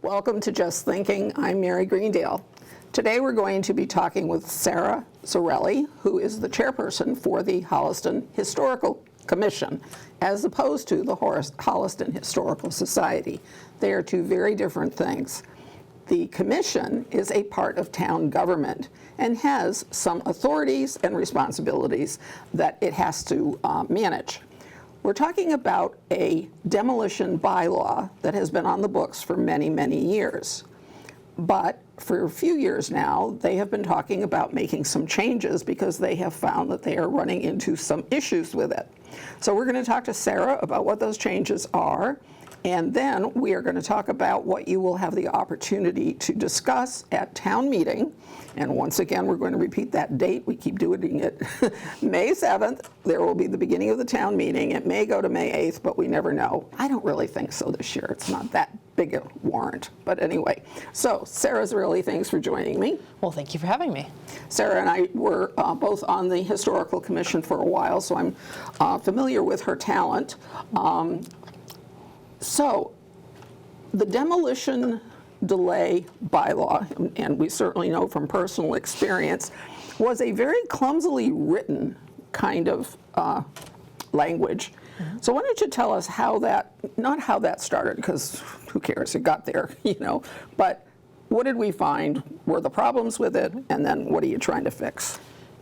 Welcome to Just Thinking. I'm Mary Greendale. Today we're going to be talking with Sara Zarelli, who is the chairperson for the Holliston Historical Commission, as opposed to the Holliston Historical Society. They are two very different things. The commission is a part of town government and has some authorities and responsibilities that it has to manage. We're talking about a demolition bylaw that has been on the books for many, many years. But for a few years now, they have been talking about making some changes because they have found that they are running into some issues with it. So we're going to talk to Sara about what those changes are, and then we are going to talk about what you will have the opportunity to discuss at town meeting. And once again, we're going to repeat that date. We keep doing it. May 7th, there will be the beginning of the town meeting. It may go to May 8th, but we never know. I don't really think so this year. It's not that big a warrant. But anyway, so Sara Zarelli, thanks for joining me. Well, thank you for having me. Sara and I were both on the Historical Commission for a while, so I'm familiar with her talent. So the demolition delay bylaw, and we certainly know from personal experience, was a very clumsily written kind of language. Mm-hmm. So why don't you tell us how that, not how that started, because who cares, it got there, you know, but what did we find were the problems with it, and then what are you trying to fix?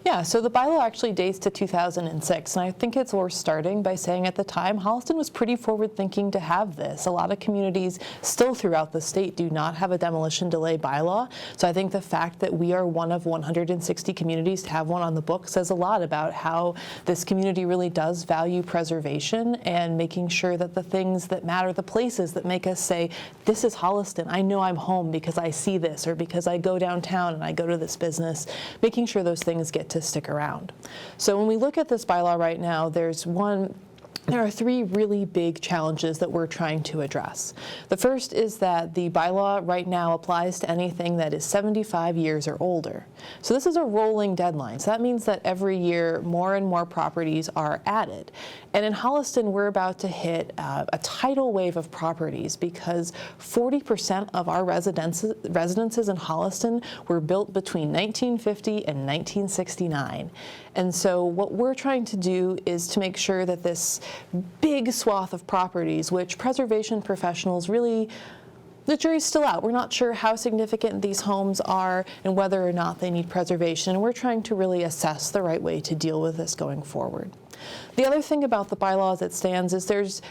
Yeah, so the bylaw actually dates to 2006, and I think it's worth starting by saying at the time, Holliston was pretty forward-thinking to have this. A lot of communities still throughout the state do not have a demolition delay bylaw, so I think the fact that we are one of 160 communities to have one on the book says a lot about how this community really does value preservation and making sure that the things that matter, the places that make us say, this is Holliston, I know I'm home because I see this, or because I go downtown and I go to this business, making sure those things get to stick around. So when we look at this bylaw right now, there are three really big challenges that we're trying to address. The first is that the bylaw right now applies to anything that is 75 years or older. So this is a rolling deadline. So that means that every year more and more properties are added. And in Holliston, we're about to hit a tidal wave of properties because 40% of our residences in Holliston were built between 1950 and 1969. And so what we're trying to do is to make sure that this big swath of properties, which preservation professionals really, the jury's still out. We're not sure how significant these homes are and whether or not they need preservation. And we're trying to really assess the right way to deal with this going forward. The other thing about the bylaw as it stands is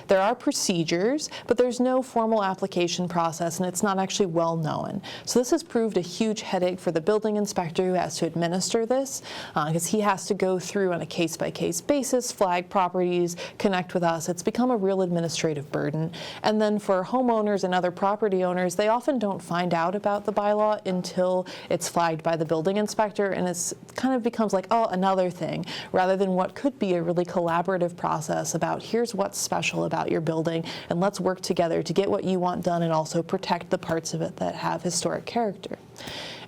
there are procedures, but there's no formal application process, and it's not actually well known. So this has proved a huge headache for the building inspector who has to administer this, because he has to go through on a case-by-case basis, flag properties, connect with us. It's become a real administrative burden. And then for homeowners and other property owners, they often don't find out about the bylaw until it's flagged by the building inspector, and it's kind of becomes like, oh, another thing, rather than what could be a really collaborative process about here's what's special about your building, and let's work together to get what you want done and also protect the parts of it that have historic character.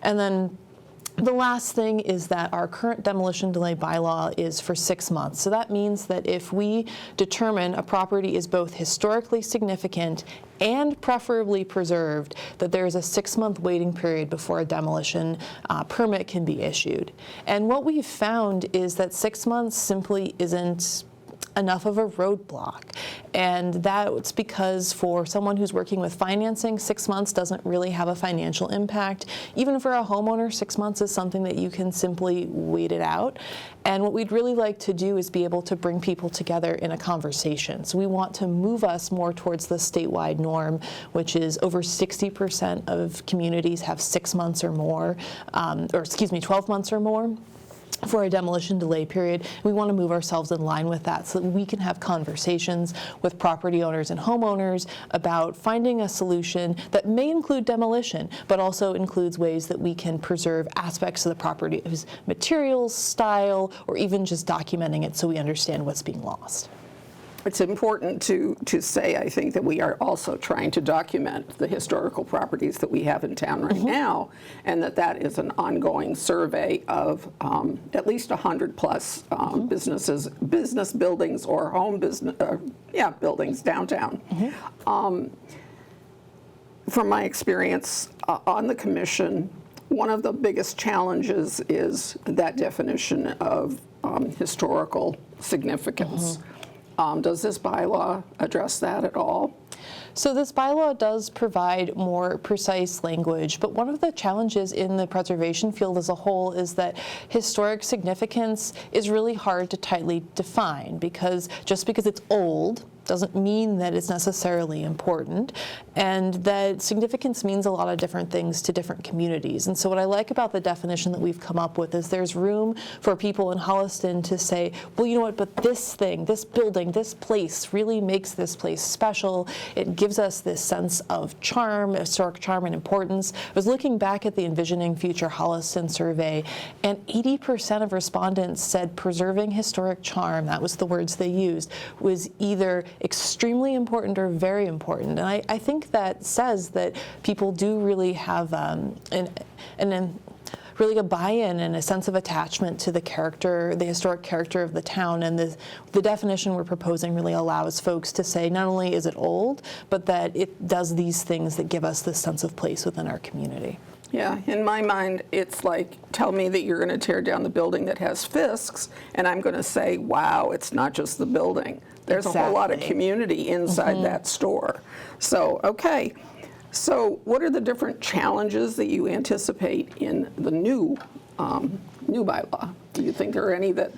And then the last thing is that our current demolition delay bylaw is for 6 months. So that means that if we determine a property is both historically significant and preferably preserved, that there is a 6-month waiting period before a demolition permit can be issued. And what we've found is that 6 months simply isn't enough of a roadblock. And that's because for someone who's working with financing, 6 months doesn't really have a financial impact. Even for a homeowner, 6 months is something that you can simply wait it out. And what we'd really like to do is be able to bring people together in a conversation. So we want to move us more towards the statewide norm, which is over 60% of communities have 6 months or more, 12 months or more for a demolition delay period. We want to move ourselves in line with that so that we can have conversations with property owners and homeowners about finding a solution that may include demolition, but also includes ways that we can preserve aspects of the property's materials, style, or even just documenting it so we understand what's being lost. It's important to say, I think, that we are also trying to document the historical properties that we have in town right now, and that is an ongoing survey of at least 100 plus business buildings or home business, buildings downtown. from my experience on the commission, one of the biggest challenges is that definition of historical significance. Does this bylaw address that at all? So this bylaw does provide more precise language, but one of the challenges in the preservation field as a whole is that historic significance is really hard to tightly define, because just because it's old doesn't mean that it's necessarily important, and that significance means a lot of different things to different communities. And so what I like about the definition that we've come up with is there's room for people in Holliston to say, well, you know what, but this thing, this building, this place really makes this place special. It gives us this sense of charm, historic charm and importance. I was looking back at the Envisioning Future Holliston survey, and 80% of respondents said preserving historic charm, that was the words they used, was either extremely important or very important. And I think that says that people do really have really a buy-in and a sense of attachment to the character, the historic character of the town. And the definition we're proposing really allows folks to say not only is it old, but that it does these things that give us this sense of place within our community. Yeah, in my mind, it's like, tell me that you're going to tear down the building that has Fisk's, and I'm going to say, wow, it's not just the building. There's a whole lot of community inside that store. So, okay. So what are the different challenges that you anticipate in the new bylaw? Do you think there are any that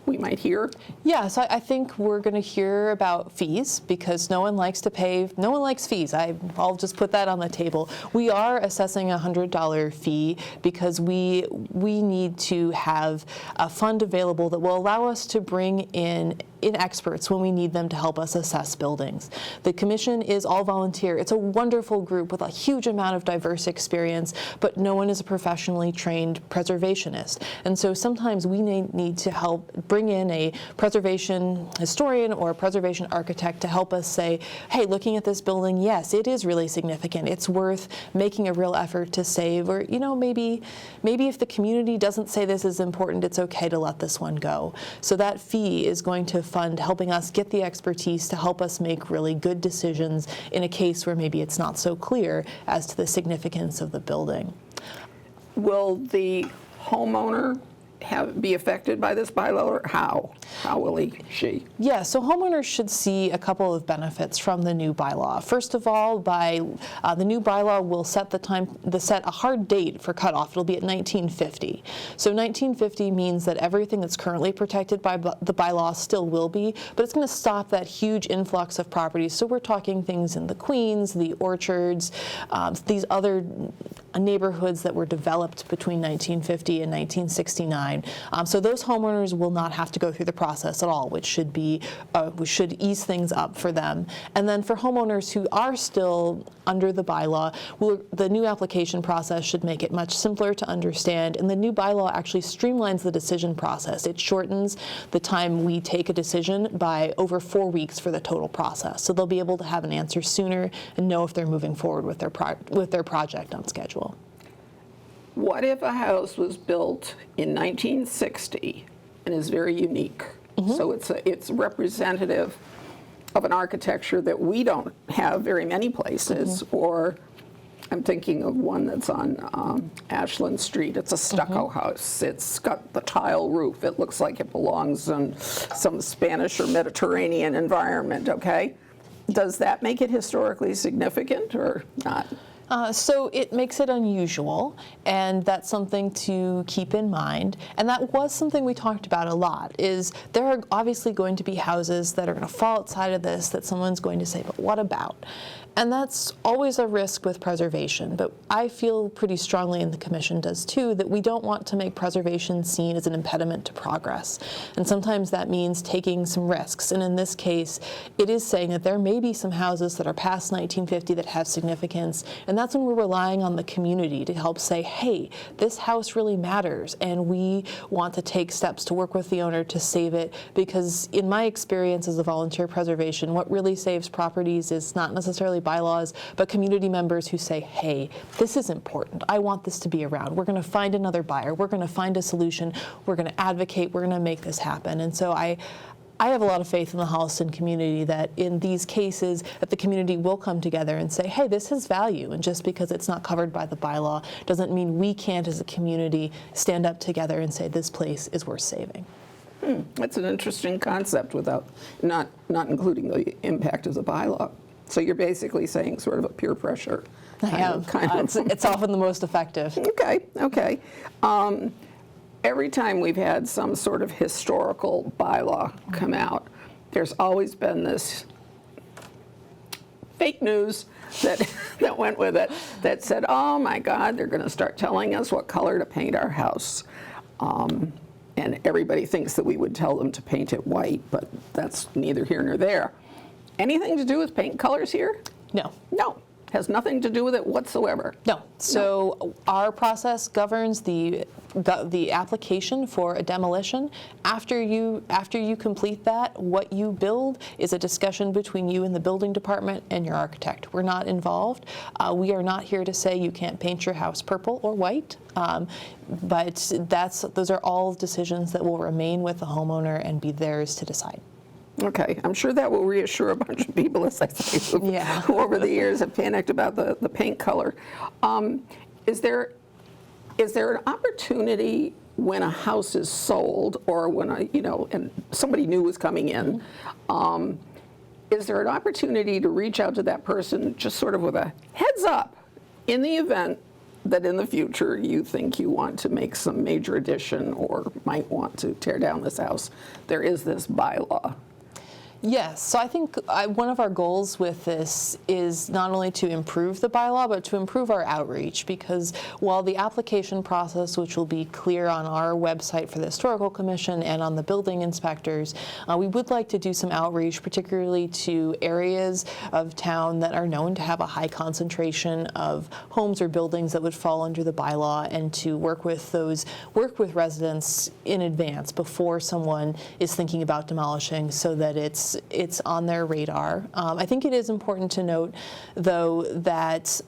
we might hear? Yeah, so I think we're going to hear about fees, because no one likes to pay, no one likes fees. I'll just put that on the table. We are assessing a $100 fee because we need to have a fund available that will allow us to bring in experts when we need them to help us assess buildings. The commission is all volunteer. It's a wonderful group with a huge amount of diverse experience, but no one is a professionally trained preservationist. And so sometimes we need to help bring in a preservation historian or a preservation architect to help us say, hey, looking at this building, yes, it is really significant. It's worth making a real effort to save, or, you know, maybe if the community doesn't say this is important, it's okay to let this one go. So that fee is going to fund helping us get the expertise to help us make really good decisions in a case where maybe it's not so clear as to the significance of the building. Will the homeowner be affected by this bylaw, or how? How will she? Yeah, so homeowners should see a couple of benefits from the new bylaw. First of all, the new bylaw will set set a hard date for cutoff. It'll be at 1950. So 1950 means that everything that's currently protected by the bylaw still will be, but it's going to stop that huge influx of properties. So we're talking things in the Queens, the Orchards, these other neighborhoods that were developed between 1950 and 1969. So those homeowners will not have to go through the process at all, which should ease things up for them. And then for homeowners who are still under the bylaw, the new application process should make it much simpler to understand, and the new bylaw actually streamlines the decision process. It shortens the time we take a decision by over 4 weeks for the total process. So they'll be able to have an answer sooner and know if they're moving forward with their project on schedule. What if a house was built in 1960 and is very unique? So it's representative of an architecture that we don't have very many places, or I'm thinking of one that's on Ashland Street. It's a stucco house. It's got the tile roof. It looks like it belongs in some Spanish or Mediterranean environment, okay? Does that make it historically significant or not? So it makes it unusual, and that's something to keep in mind. And that was something we talked about a lot, is there are obviously going to be houses that are going to fall outside of this that someone's going to say, but what about? And that's always a risk with preservation, but I feel pretty strongly, and the Commission does too, that we don't want to make preservation seen as an impediment to progress. And sometimes that means taking some risks. And in this case, it is saying that there may be some houses that are past 1950 that have significance, and that's when we're relying on the community to help say, hey, this house really matters, and we want to take steps to work with the owner to save it, because in my experience as a volunteer preservation, what really saves properties is not necessarily bylaws, but community members who say, hey, this is important. I want this to be around. We're going to find another buyer. We're going to find a solution. We're going to advocate. We're going to make this happen. And so I have a lot of faith in the Holliston community that in these cases that the community will come together and say, hey, this has value, and just because it's not covered by the bylaw doesn't mean we can't as a community stand up together and say this place is worth saving. That's an interesting concept without not including the impact of the bylaw. So you're basically saying sort of a peer pressure kind of. It's often the most effective. Okay. Every time we've had some sort of historical bylaw come out, there's always been this fake news that went with it that said, oh my God, they're going to start telling us what color to paint our house. And everybody thinks that we would tell them to paint it white, but that's neither here nor there. Anything to do with paint colors here? No. No. Has nothing to do with it whatsoever. No. So our process governs the application for a demolition. After you complete that, what you build is a discussion between you and the building department and your architect. We're not involved. We are not here to say you can't paint your house purple or white, but those are all decisions that will remain with the homeowner and be theirs to decide. Okay, I'm sure that will reassure a bunch of people, as I say, who over the years have panicked about the paint color. Is there an opportunity when a house is sold, or when and somebody new is coming in? Is there an opportunity to reach out to that person just sort of with a heads up, in the event that in the future you think you want to make some major addition or might want to tear down this house? There is this bylaw. Yes, so I think one of our goals with this is not only to improve the bylaw, but to improve our outreach, because while the application process, which will be clear on our website for the Historical Commission and on the building inspectors, we would like to do some outreach, particularly to areas of town that are known to have a high concentration of homes or buildings that would fall under the bylaw, and to work with residents in advance before someone is thinking about demolishing, so that it's on their radar. I think it is important to note, though, that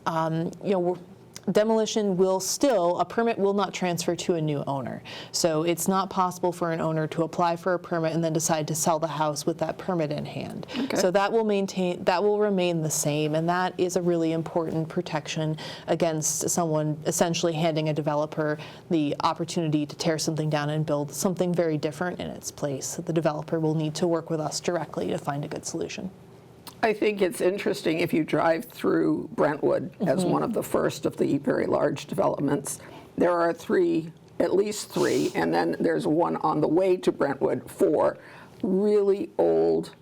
demolition a permit will not transfer to a new owner. So it's not possible for an owner to apply for a permit and then decide to sell the house with that permit in hand. Okay. So that will remain the same, and that is a really important protection against someone essentially handing a developer the opportunity to tear something down and build something very different in its place. The developer will need to work with us directly to find a good solution. I think it's interesting if you drive through Brentwood as one of the first of the very large developments. There are at least three, and then there's one on the way to Brentwood, 4 really old,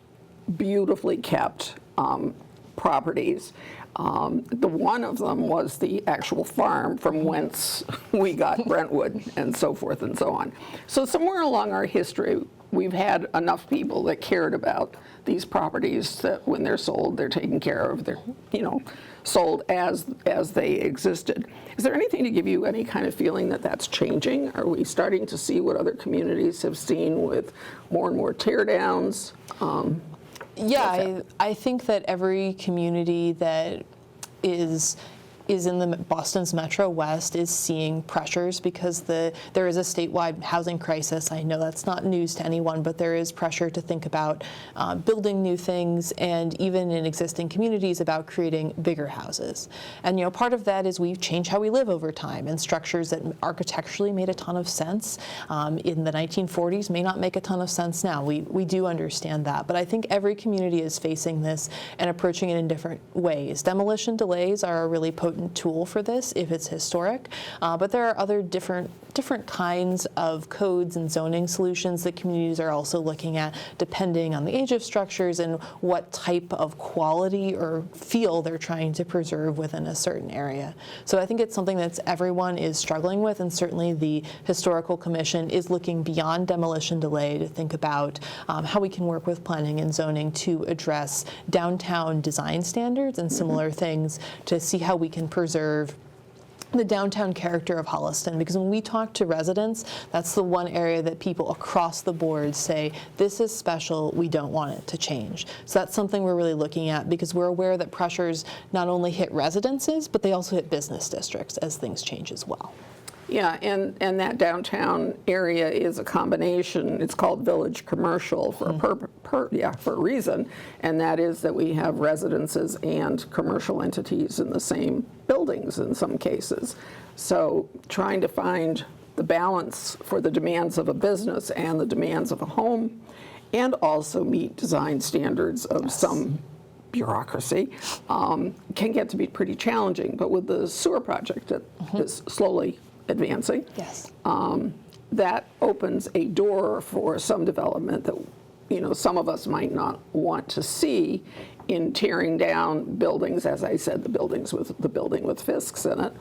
beautifully kept properties. The one of them was the actual farm from whence we got Brentwood, and so forth and so on. So somewhere along our history, we've had enough people that cared about these properties that when they're sold, they're taken care of. They're, sold as they existed. Is there anything to give you any kind of feeling that that's changing? Are we starting to see what other communities have seen with more and more tear downs? Yeah, I think that every community that is in the Boston's Metro West is seeing pressures, because there is a statewide housing crisis. I know that's not news to anyone, but there is pressure to think about building new things, and even in existing communities about creating bigger houses. And part of that is we've changed how we live over time, and structures that architecturally made a ton of sense in the 1940s may not make a ton of sense now. We do understand that, but I think every community is facing this and approaching it in different ways. Demolition delays are a really potent tool for this if it's historic, but there are other different kinds of codes and zoning solutions that communities are also looking at, depending on the age of structures and what type of quality or feel they're trying to preserve within a certain area. So I think it's something that everyone is struggling with, and certainly the Historical Commission is looking beyond demolition delay to think about how we can work with planning and zoning to address downtown design standards and similar things, to see how we can preserve the downtown character of Holliston, because when we talk to residents, that's the one area that people across the board say, this is special, we don't want it to change. So that's something we're really looking at, because we're aware that pressures not only hit residences, but they also hit business districts as things change as well. Yeah, and that downtown area is a combination. It's called Village Commercial for for a reason, and that is that we have residences and commercial entities in the same buildings in some cases. So trying to find the balance for the demands of a business and the demands of a home, and also meet design standards of some bureaucracy, can get to be pretty challenging. But with the sewer project that is slowly advancing, Yes. that opens a door for some development that, some of us might not want to see in tearing down buildings, as I said, the building with Fisk's in it.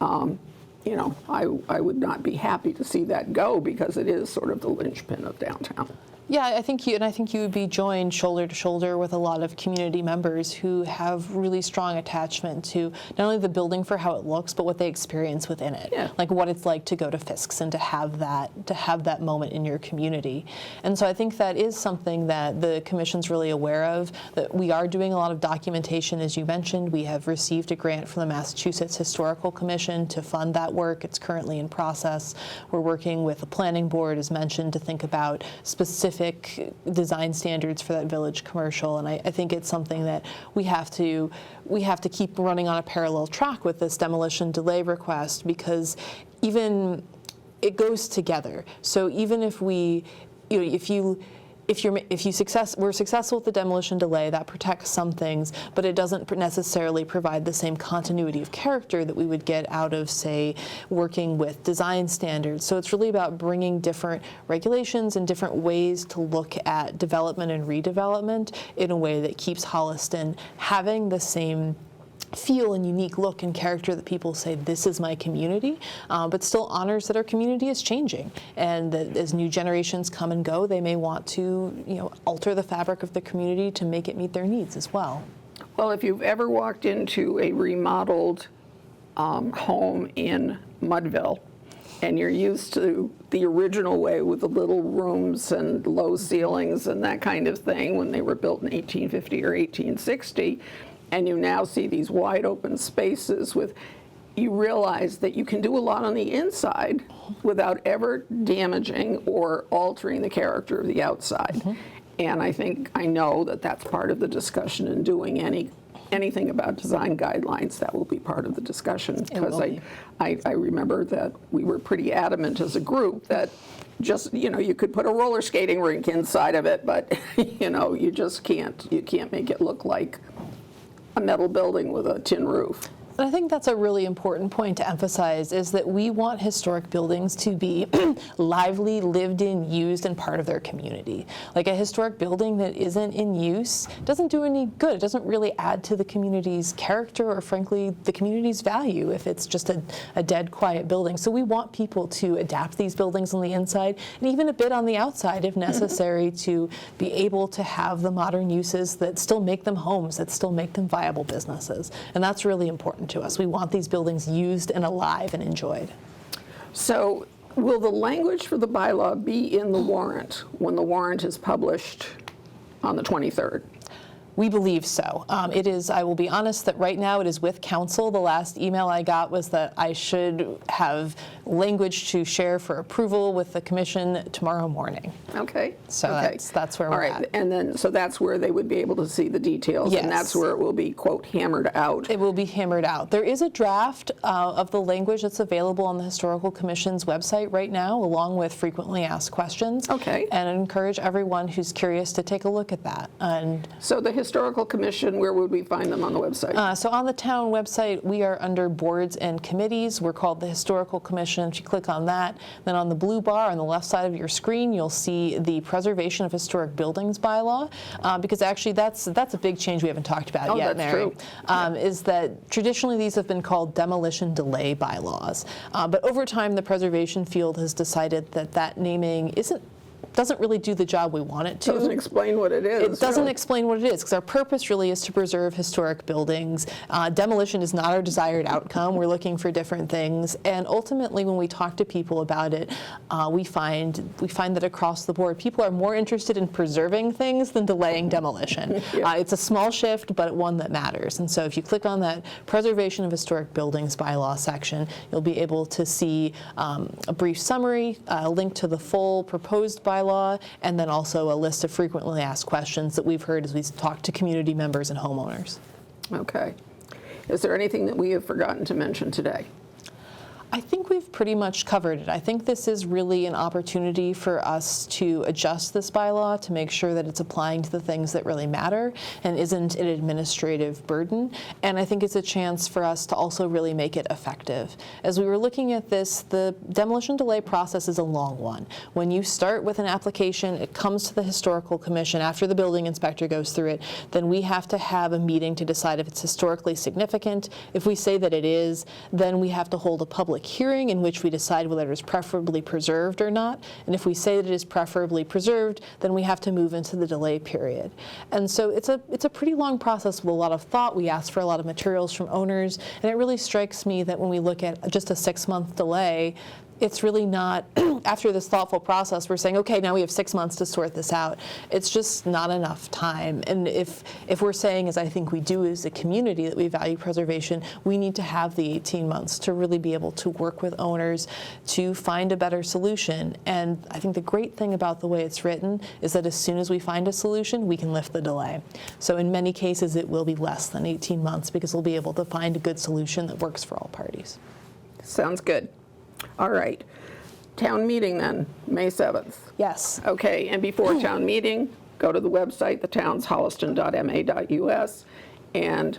I would not be happy to see that go, because it is sort of the linchpin of downtown. Yeah, I think you would be joined shoulder to shoulder with a lot of community members who have really strong attachment to not only the building for how it looks, but what they experience within it. Yeah. Like what it's like to go to Fisk's and to have that moment in your community. And so I think that is something that the Commission's really aware of, that we are doing a lot of documentation, as you mentioned. We have received a grant from the Massachusetts Historical Commission to fund that work. It's currently in process. We're working with the Planning Board, as mentioned, to think about specific design standards for that village commercial, and I think it's something that we have to keep running on a parallel track with this demolition delay request, because even it goes together. So even if we, we're successful with the demolition delay, that protects some things, but it doesn't necessarily provide the same continuity of character that we would get out of, say, working with design standards. So it's really about bringing different regulations and different ways to look at development and redevelopment in a way that keeps Holliston having the same feel and unique look and character that people say, this is my community, but still honors that our community is changing, and that as new generations come and go, they may want to alter the fabric of the community to make it meet their needs as well. Well, if you've ever walked into a remodeled home in Mudville, and you're used to the original way with the little rooms and low ceilings and that kind of thing when they were built in 1850 or 1860, and you now see these wide open spaces you realize that you can do a lot on the inside without ever damaging or altering the character of the outside. And I know that that's part of the discussion in doing anything about design guidelines. That will be part of the discussion, because I remember that we were pretty adamant as a group that just, you could put a roller skating rink inside of it, but you just can't make it look like a metal building with a tin roof. And I think that's a really important point to emphasize, is that we want historic buildings to be lively, lived in, used, and part of their community. Like a historic building that isn't in use doesn't do any good. It doesn't really add to the community's character or, frankly, the community's value if it's just a dead, quiet building. So we want people to adapt these buildings on the inside and even a bit on the outside if necessary to be able to have the modern uses that still make them homes, that still make them viable businesses. And that's really important to us. We want these buildings used and alive and enjoyed. So will the language for the bylaw be in the warrant when the warrant is published on the 23rd? We believe so. It is, I will be honest, that right now it is with council. The last email I got was that I should have language to share for approval with the commission tomorrow morning. Okay. So okay. that's where we're at. And then, so that's where they would be able to see the details, Yes. and that's where it will be, quote, hammered out. It will be hammered out. There is a draft of the language that's available on the Historical Commission's website right now, along with frequently asked questions. Okay. And I encourage everyone who's curious to take a look at that. And so the Historical Commission, where would we find them on the website? So on the town website, we are under boards and committees. We're called the Historical Commission. If you click on that, then on the blue bar on the left side of your screen, you'll see the Preservation of Historic Buildings bylaw, because actually that's a big change we haven't talked about yet, that's Mary. true. Is that traditionally these have been called demolition delay bylaws, but over time the preservation field has decided that naming isn't doesn't really do the job we want it to. Doesn't explain what it is. It doesn't really. explain what it is, because our purpose really is to preserve historic buildings. Demolition is not our desired outcome. We're looking for different things. And ultimately, when we talk to people about it, we find that across the board, people are more interested in preserving things than delaying demolition. Yeah. It's a small shift, but one that matters. And so if you click on that Preservation of Historic Buildings bylaw section, you'll be able to see a brief summary, a link to the full proposed bylaw, and then also a list of frequently asked questions that we've heard as we talk to community members and homeowners. Okay. Is there anything that we have forgotten to mention today? I think we've pretty much covered it. I think this is really an opportunity for us to adjust this bylaw to make sure that it's applying to the things that really matter and isn't an administrative burden. And I think it's a chance for us to also really make it effective. As we were looking at this, the demolition delay process is a long one. When you start with an application, it comes to the Historical Commission. After the building inspector goes through it, then we have to have a meeting to decide if it's historically significant. If we say that it is, then we have to hold a public hearing in which we decide whether it is preferably preserved or not. And if we say that it is preferably preserved, then we have to move into the delay period. And so it's a pretty long process with a lot of thought. We ask for a lot of materials from owners, and it really strikes me that when we look at just a 6-month delay, it's really not, after this thoughtful process, we're saying, okay, now we have 6 months to sort this out. It's just not enough time. And if we're saying, as I think we do as a community, that we value preservation, we need to have the 18 months to really be able to work with owners to find a better solution. And I think the great thing about the way it's written is that as soon as we find a solution, we can lift the delay. So in many cases, it will be less than 18 months because we'll be able to find a good solution that works for all parties. Sounds good. All right. Town meeting then, May 7th. Yes. Okay, and before town meeting, go to the website, the town's holliston.ma.us, and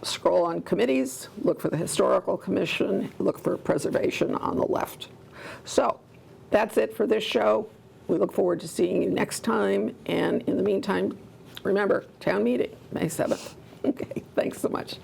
scroll on committees, look for the Historical Commission, look for preservation on the left. So that's it for this show. We look forward to seeing you next time, and in the meantime, remember, town meeting, May 7th. Okay, thanks so much.